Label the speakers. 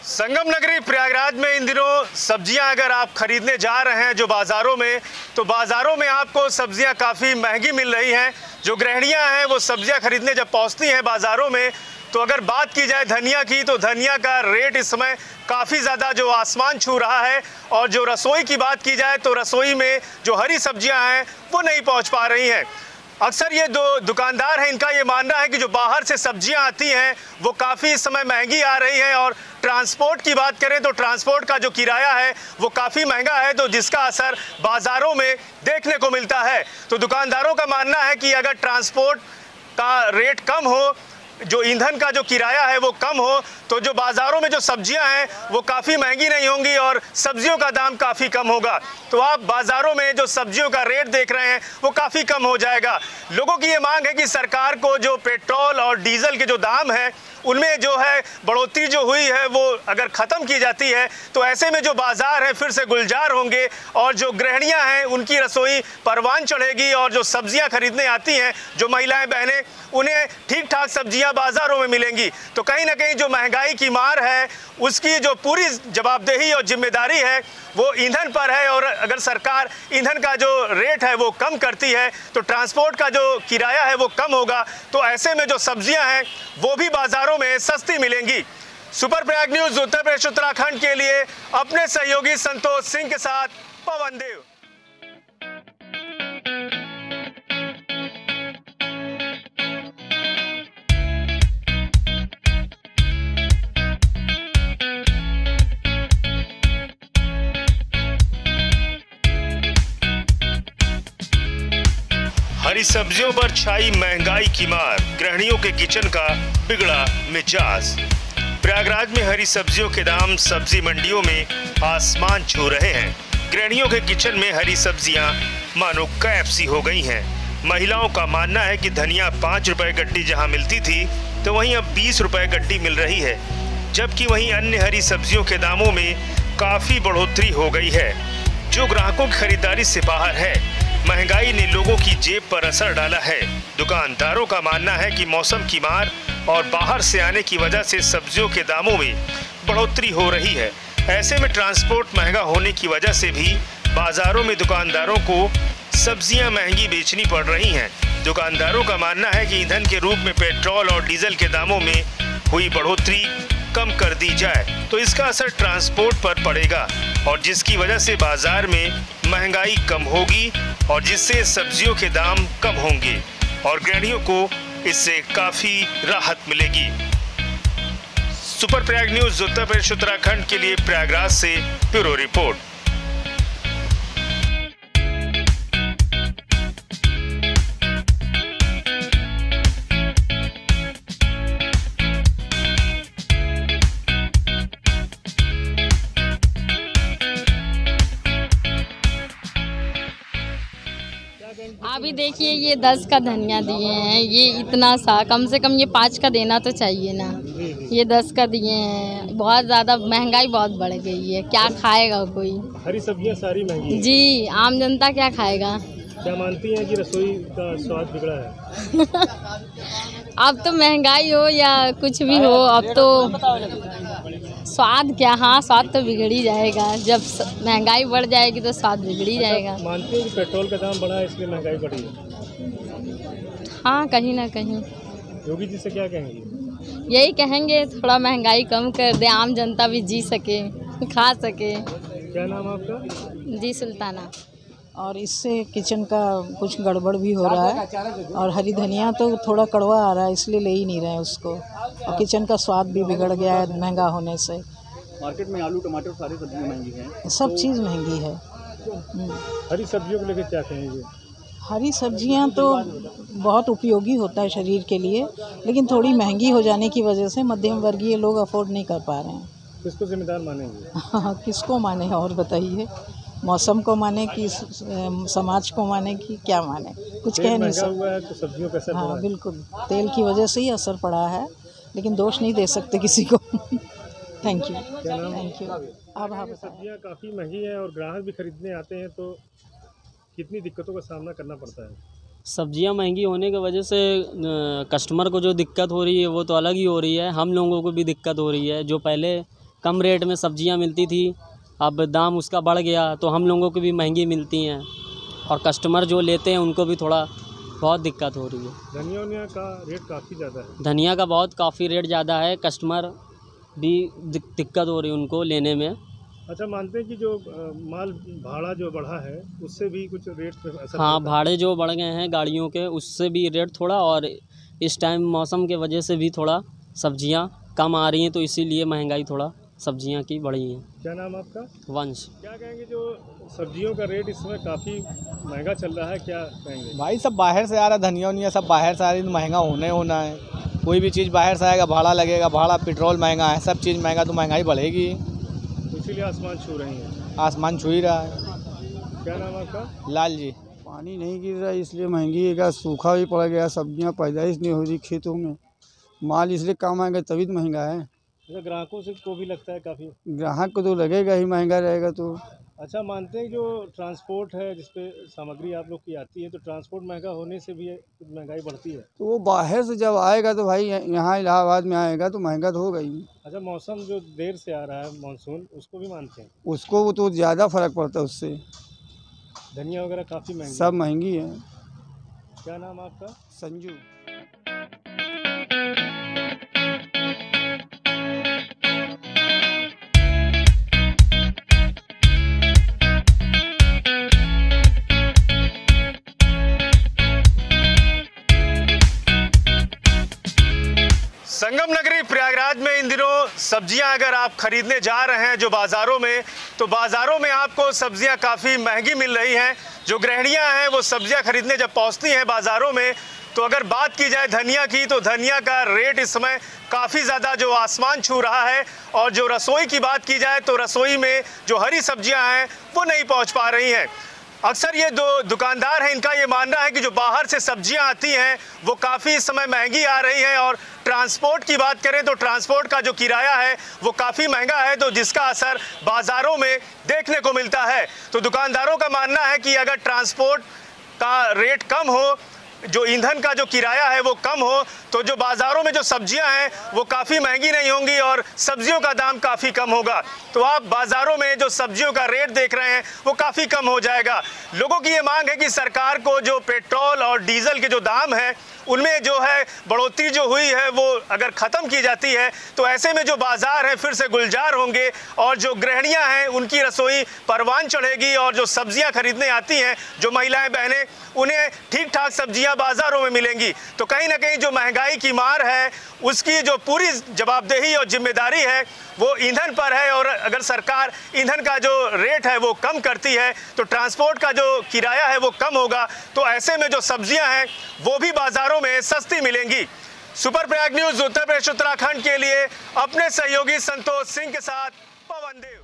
Speaker 1: संगम नगरी प्रयागराज में इन दिनों सब्जियां अगर आप खरीदने जा रहे हैं जो बाज़ारों में, तो बाज़ारों में आपको सब्जियां काफ़ी महंगी मिल रही हैं। जो गृहिणियां हैं वो सब्जियां खरीदने जब पहुंचती हैं बाज़ारों में, तो अगर बात की जाए धनिया की, तो धनिया का रेट इस समय काफ़ी ज़्यादा जो आसमान छू रहा है। और जो रसोई की बात की जाए तो रसोई में जो हरी सब्जियां हैं वो नहीं पहुंच पा रही हैं। अक्सर ये दो दुकानदार हैं, इनका ये मानना है कि जो बाहर से सब्जियां आती हैं वो काफ़ी इस समय महंगी आ रही हैं। और ट्रांसपोर्ट की बात करें तो ट्रांसपोर्ट का जो किराया है वो काफ़ी महंगा है, तो जिसका असर बाज़ारों में देखने को मिलता है। तो दुकानदारों का मानना है कि अगर ट्रांसपोर्ट का रेट कम हो, जो ईंधन का जो किराया है वो कम हो, तो जो बाज़ारों में जो सब्जियां हैं वो काफ़ी महंगी नहीं होंगी और सब्जियों का दाम काफ़ी कम होगा। तो आप बाज़ारों में जो सब्जियों का रेट देख रहे हैं वो काफ़ी कम हो जाएगा। लोगों की ये मांग है कि सरकार को जो पेट्रोल और डीजल के जो दाम है उनमें जो है बढ़ोतरी जो हुई है वो अगर ख़त्म की जाती है तो ऐसे में जो बाज़ार हैं फिर से गुलजार होंगे और जो गृहिणियां हैं उनकी रसोई परवान चढ़ेगी। और जो सब्जियां खरीदने आती हैं जो महिलाएं बहनें, उन्हें ठीक ठाक सब्जियां बाज़ारों में मिलेंगी। तो कहीं ना कहीं जो महंगाई की मार है उसकी जो पूरी जवाबदेही और जिम्मेदारी है वो ईंधन पर है। और अगर सरकार ईंधन का जो रेट है वो कम करती है तो ट्रांसपोर्ट का जो किराया है वो कम होगा, तो ऐसे में जो सब्जियां हैं वो भी बाज़ारों में सस्ती मिलेंगी। सुपर प्रयाग न्यूज़ उत्तर प्रदेश उत्तराखंड के लिए अपने सहयोगी संतोष सिंह के साथ पवन देव। हरी सब्जियों पर छाई महंगाई की मार, गृहिणियों के किचन का बिगड़ा मिजाज। प्रयागराज में हरी सब्जियों के दाम सब्जी मंडियों में आसमान छू रहे हैं। गृहिणियों के किचन में हरी सब्जियां मानो कैप सी हो गई हैं। महिलाओं का मानना है कि धनिया 5 रुपए गड्डी जहां मिलती थी तो वहीं अब 20 रुपए गड्डी मिल रही है, जबकि वहीं अन्य हरी सब्जियों के दामों में काफी बढ़ोतरी हो गई है, जो ग्राहकों की खरीदारी से बाहर है। महंगाई ने लोगों की जेब पर असर डाला है। दुकानदारों का मानना है कि मौसम की मार और बाहर से आने की वजह से सब्जियों के दामों में बढ़ोतरी हो रही है। ऐसे में ट्रांसपोर्ट महंगा होने की वजह से भी बाजारों में दुकानदारों को सब्जियां महंगी बेचनी पड़ रही हैं। दुकानदारों का मानना है कि ईंधन के रूप में पेट्रोल और डीजल के दामों में हुई बढ़ोतरी कम कर दी जाए तो इसका असर ट्रांसपोर्ट पर पड़ेगा और जिसकी वजह से बाजार में महंगाई कम होगी और जिससे सब्जियों के दाम कम होंगे और गृहिणियों को इससे काफ़ी राहत मिलेगी। सुपर प्रयाग न्यूज़ उत्तर प्रदेश उत्तराखंड के लिए प्रयागराज से ब्यूरो रिपोर्ट।
Speaker 2: अभी देखिए ये 10 का धनिया दिए हैं, ये इतना सा, कम से कम ये 5 का देना तो चाहिए ना। ये 10 का दिए हैं। बहुत ज़्यादा महंगाई बहुत बढ़ गई है, क्या खाएगा कोई।
Speaker 1: हरी सब्जियां सारी महंगी हैं।
Speaker 2: जी, आम जनता क्या खाएगा।
Speaker 1: क्या मानती हैं कि रसोई का स्वाद बिगड़ा है?
Speaker 2: अब तो महंगाई हो या कुछ भी हो, अब तो स्वाद क्या, हाँ स्वाद तो बिगड़ ही जाएगा। जब महंगाई बढ़ जाएगी तो स्वाद बिगड़ ही जाएगा।
Speaker 1: मानती हैं कि पेट्रोल का दाम बढ़ा है इसलिए महंगाई बढ़ी है?
Speaker 2: हाँ, कहीं ना कहीं।
Speaker 1: योगी जी से क्या कहेंगे?
Speaker 2: यही कहेंगे थोड़ा महंगाई कम कर दे, आम जनता भी जी सके, खा सके।
Speaker 1: क्या नाम आपका?
Speaker 2: जी सुल्ताना।
Speaker 3: और इससे किचन का कुछ गड़बड़ भी हो रहा है और हरी धनिया तो थोड़ा कड़वा आ रहा है इसलिए ले ही नहीं रहे हैं उसको, और किचन का स्वाद भी बिगड़ गया है महंगा होने से।
Speaker 4: मार्केट में आलू टमाटर सारी सब्जियां महंगी हैं,
Speaker 3: सब चीज़ महंगी है।
Speaker 1: हरी सब्जियों को लेकर क्या कहेंगे?
Speaker 3: हरी सब्जियां तो बहुत उपयोगी होता है शरीर के लिए, लेकिन थोड़ी महंगी हो जाने की वजह से मध्यम वर्गीय लोग अफोर्ड नहीं कर पा रहे हैं।
Speaker 1: किसको जिम्मेदार मानेंगे?
Speaker 3: हाँ, किसको माने और बताइए। मौसम को माने कि समाज को माने कि क्या माने, कुछ कह नहीं सकते।
Speaker 1: हुआ है तो सब्जियों का असर पड़ा
Speaker 3: हाँ
Speaker 1: है।
Speaker 3: बिल्कुल, तेल की वजह से ही असर पड़ा है, लेकिन दोष नहीं दे सकते किसी को। Thank you. Thank you. अब हाँ,
Speaker 1: सब्जियां काफ़ी महंगी हैं और ग्राहक भी खरीदने आते हैं तो कितनी दिक्कतों का सामना करना पड़ता है?
Speaker 5: सब्जियां महंगी होने की वजह से कस्टमर को जो दिक्कत हो रही है वो तो अलग ही हो रही है, हम लोगों को भी दिक्कत हो रही है। जो पहले कम रेट में सब्जियां मिलती थी, अब दाम उसका बढ़ गया तो हम लोगों को भी महंगी मिलती हैं और कस्टमर जो लेते हैं उनको भी थोड़ा बहुत दिक्कत हो रही है।
Speaker 1: धनिया का रेट काफ़ी ज़्यादा है।
Speaker 5: धनिया का काफ़ी रेट ज़्यादा है, कस्टमर भी दिक्कत हो रही है उनको लेने में।
Speaker 1: अच्छा, मानते हैं कि जो माल भाड़ा जो बढ़ा है उससे भी कुछ रेट पे असर?
Speaker 5: हाँ, भाड़े जो बढ़ गए हैं गाड़ियों के उससे भी रेट थोड़ा, और इस टाइम मौसम के वजह से भी थोड़ा सब्जियां कम आ रही हैं तो इसीलिए महंगाई थोड़ा सब्जियां की बढ़ी है।
Speaker 1: क्या नाम आपका?
Speaker 5: वंश।
Speaker 1: क्या कहेंगे, जो सब्जियों का रेट इस समय काफ़ी महंगा चल रहा है, क्या कहेंगे?
Speaker 6: भाई सब बाहर से आ रहा है, धनिया वनिया सब बाहर से आ रही, तो महंगा होना है। कोई भी चीज़ बाहर से आएगा भाड़ा लगेगा, भाड़ा पेट्रोल महंगा है, सब चीज़ महंगा तो महंगाई बढ़ेगी,
Speaker 1: इसीलिए आसमान छू रही है।
Speaker 6: आसमान छू ही रहा है।
Speaker 1: क्या नाम आपका?
Speaker 6: लाल जी।
Speaker 7: पानी नहीं गिर रहा इसलिए महंगी है, सूखा भी पड़ गया, सब्जियां पैदाइश नहीं हो रही खेतों में, माल इसलिए कम आएगा तभी तो महंगा है।
Speaker 1: अच्छा, ग्राहकों से को भी लगता है काफ़ी?
Speaker 7: ग्राहक को तो लगेगा ही, महंगा रहेगा तो।
Speaker 1: अच्छा, मानते हैं जो ट्रांसपोर्ट है जिसपे सामग्री आप लोग की आती है, तो ट्रांसपोर्ट महंगा होने से भी महंगाई बढ़ती है?
Speaker 7: तो वो बाहर से जब आएगा तो भाई यहाँ इलाहाबाद में आएगा तो महंगा तो होगा ही।
Speaker 1: अच्छा, मौसम जो देर से आ रहा है मानसून, उसको भी मानते हैं?
Speaker 7: उसको तो ज़्यादा फर्क पड़ता है उससे।
Speaker 1: धनिया वगैरह काफ़ी महंगी?
Speaker 7: सब महंगी है।
Speaker 1: क्या नाम आपका?
Speaker 7: संजू।
Speaker 1: संगम नगरी प्रयागराज में इन दिनों सब्जियां अगर आप खरीदने जा रहे हैं जो बाज़ारों में, तो बाज़ारों में आपको सब्जियां काफ़ी महंगी मिल रही हैं। जो गृहिणियां हैं वो सब्जियां खरीदने जब पहुंचती हैं बाज़ारों में, तो अगर बात की जाए धनिया की, तो धनिया का रेट इस समय काफ़ी ज़्यादा जो आसमान छू रहा है। और जो रसोई की बात की जाए तो रसोई में जो हरी सब्जियां हैं वो नहीं पहुंच पा रही हैं। अक्सर ये दो दुकानदार हैं, इनका ये मानना है कि जो बाहर से सब्जियां आती हैं वो काफ़ी इस समय महंगी आ रही हैं। और ट्रांसपोर्ट की बात करें तो ट्रांसपोर्ट का जो किराया है वो काफ़ी महंगा है, तो जिसका असर बाज़ारों में देखने को मिलता है। तो दुकानदारों का मानना है कि अगर ट्रांसपोर्ट का रेट कम हो, जो ईंधन का जो किराया है वो कम हो, तो जो बाज़ारों में जो सब्जियां हैं वो काफ़ी महंगी नहीं होंगी और सब्जियों का दाम काफ़ी कम होगा। तो आप बाज़ारों में जो सब्जियों का रेट देख रहे हैं वो काफ़ी कम हो जाएगा। लोगों की ये मांग है कि सरकार को जो पेट्रोल और डीजल के जो दाम है उनमें जो है बढ़ोतरी जो हुई है वो अगर ख़त्म की जाती है तो ऐसे में जो बाज़ार हैं फिर से गुलजार होंगे और जो गृहिणियाँ हैं उनकी रसोई परवान चढ़ेगी और जो सब्जियाँ खरीदने आती हैं जो महिलाएं बहनें, उन्हें ठीक ठाक सब्जियाँ बाज़ारों में मिलेंगी। तो कहीं ना कहीं जो महंगाई की मार है उसकी जो पूरी जवाबदेही और जिम्मेदारी है वो ईंधन पर है। और अगर सरकार ईंधन का जो रेट है वो कम करती है तो ट्रांसपोर्ट का जो किराया है वो कम होगा, तो ऐसे में जो सब्जियां हैं वो भी बाज़ारों में सस्ती मिलेंगी। सुपर प्रयाग न्यूज़ उत्तर प्रदेश उत्तराखंड के लिए अपने सहयोगी संतोष सिंह के साथ पवन देव।